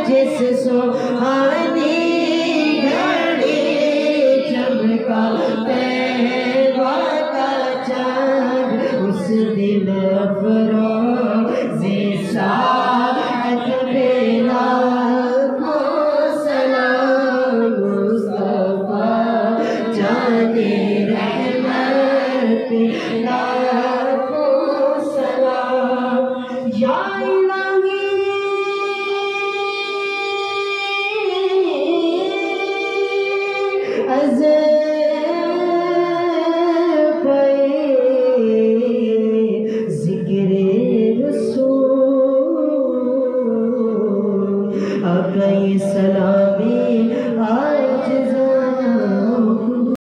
جس سوہانی گھڑی چمکا تیرا کا چاند اس دن افروزی ساعت پہ لاکھوں سلام مصطفیٰ جان رحمت پہ لاکھوں سلام یا الہی